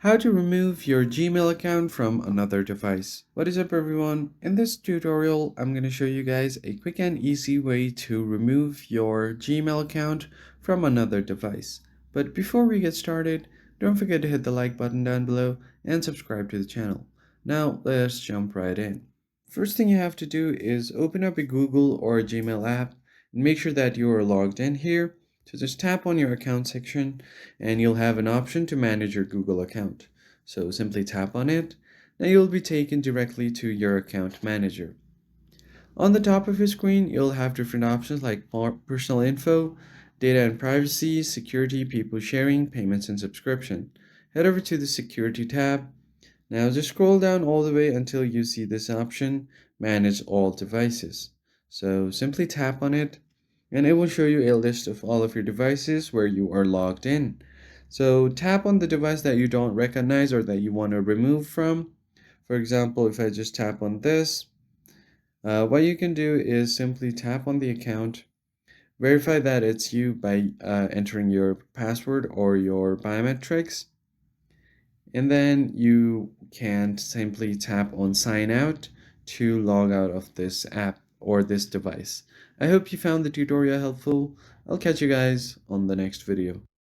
How to remove your Gmail account from another device. What is up everyone? In this tutorial, I'm going to show you guys a quick and easy way to remove your Gmail account from another device. But before we get started, don't forget to hit the like button down below and subscribe to the channel. Now let's jump right in. First thing you have to do is open up a Google or a Gmail app and make sure that you are logged in here. So just tap on your account section and you'll have an option to manage your Google account. So simply tap on it. Now you'll be taken directly to your account manager. On the top of your screen, you'll have different options like personal info, data and privacy, security, people sharing, payments and subscription. Head over to the security tab. Now just scroll down all the way until you see this option, manage all devices. So simply tap on it and it will show you a list of all of your devices where you are logged in. So tap on the device that you don't recognize or that you want to remove from. For example, if I just tap on this, what you can do is simply tap on the account, verify that it's you by entering your password or your biometrics, and then you can simply tap on sign out to log out of this app or this device. I hope you found the tutorial helpful. I'll catch you guys on the next video.